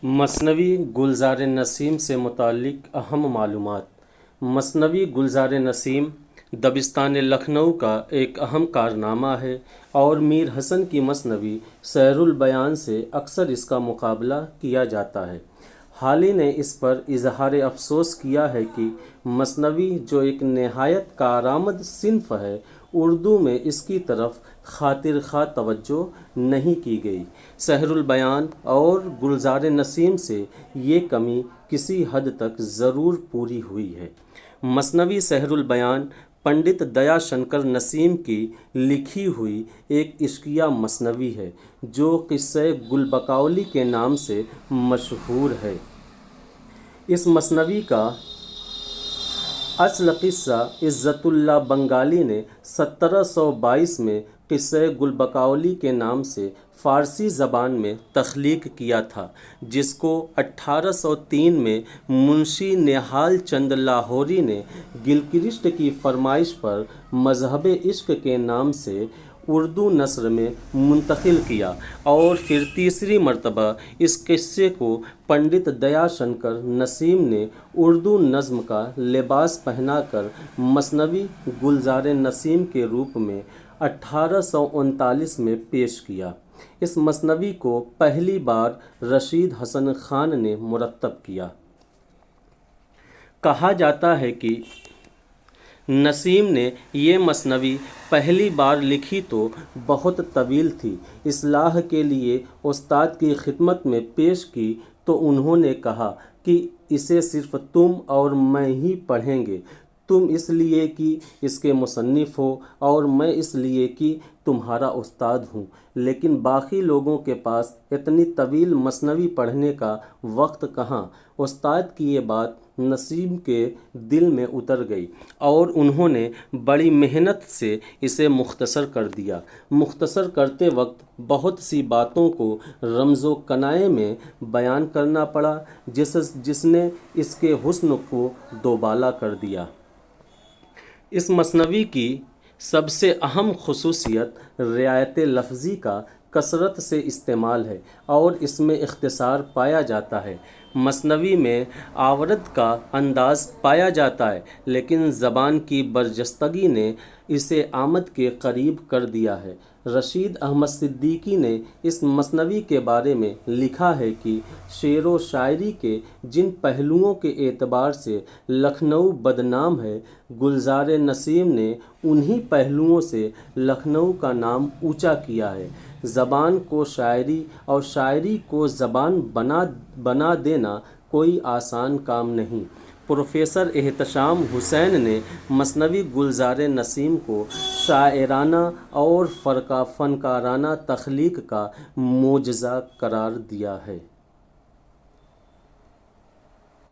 مثنوی گلزار نسیم سے متعلق اہم معلومات۔ مثنوی گلزار نسیم دبستان لکھنؤ کا ایک اہم کارنامہ ہے اور میر حسن کی مثنوی سحر البیان سے اکثر اس کا مقابلہ کیا جاتا ہے۔ حالی نے اس پر اظہار افسوس کیا ہے کہ مثنوی جو ایک نہایت کارآمد صنف ہے، اردو میں اس کی طرف خاطر خواہ توجہ نہیں کی گئی۔ سحر البیان اور گلزار نسیم سے یہ کمی کسی حد تک ضرور پوری ہوئی ہے۔ مثنوی سحر البیان پنڈت دیا شنکر نسیم کی لکھی ہوئی ایک عشقیہ مثنوی ہے جو قصہ گل بقولی کے نام سے مشہور ہے۔ اس مثنوی کا اصل قصہ عزت اللہ بنگالی نے 1722 میں قصہ گل بقولی کے نام سے فارسی زبان میں تخلیق کیا تھا، جس کو 1803 میں منشی نہال چند لاہوری نے گلکرسٹ کی فرمائش پر مذہب عشق کے نام سے اردو نثر میں منتقل کیا اور پھر تیسری مرتبہ اس قصے کو پنڈت دیا شنکر نسیم نے اردو نظم کا لباس پہنا کر مثنوی گلزار نسیم کے روپ میں 1839 میں پیش کیا۔ اس مثنوی کو پہلی بار رشید حسن خان نے مرتب کیا۔ کہا جاتا ہے کہ نسیم نے یہ مثنوی پہلی بار لکھی تو بہت طویل تھی۔ اصلاح کے لیے استاد کی خدمت میں پیش کی تو انہوں نے کہا کہ اسے صرف تم اور میں ہی پڑھیں گے، تم اس لیے کہ اس کے مصنف ہو اور میں اس لیے کہ تمہارا استاد ہوں، لیکن باقی لوگوں کے پاس اتنی طویل مثنوی پڑھنے کا وقت کہاں۔ استاد کی یہ بات نسیم کے دل میں اتر گئی اور انہوں نے بڑی محنت سے اسے مختصر کر دیا۔ مختصر کرتے وقت بہت سی باتوں کو رمز و کنایے میں بیان کرنا پڑا، جس نے اس کے حسن کو دوبالا کر دیا۔ اس مثنوی کی سب سے اہم خصوصیت رعایت لفظی کا کثرت سے استعمال ہے اور اس میں اختصار پایا جاتا ہے۔ مثنوی میں آورت کا انداز پایا جاتا ہے، لیکن زبان کی برجستگی نے اسے آمد کے قریب کر دیا ہے۔ رشید احمد صدیقی نے اس مثنوی کے بارے میں لکھا ہے کہ شعر و شاعری کے جن پہلوؤں کے اعتبار سے لکھنؤ بدنام ہے، گلزار نسیم نے انہی پہلوؤں سے لکھنؤ کا نام اونچا کیا ہے۔ زبان کو شاعری اور شاعری کو زبان بنا دینا کوئی آسان کام نہیں۔ پروفیسر احتشام حسین نے مثنوی گلزار نسیم کو شاعرانہ اور فنکارانہ تخلیق کا معجزہ قرار دیا ہے۔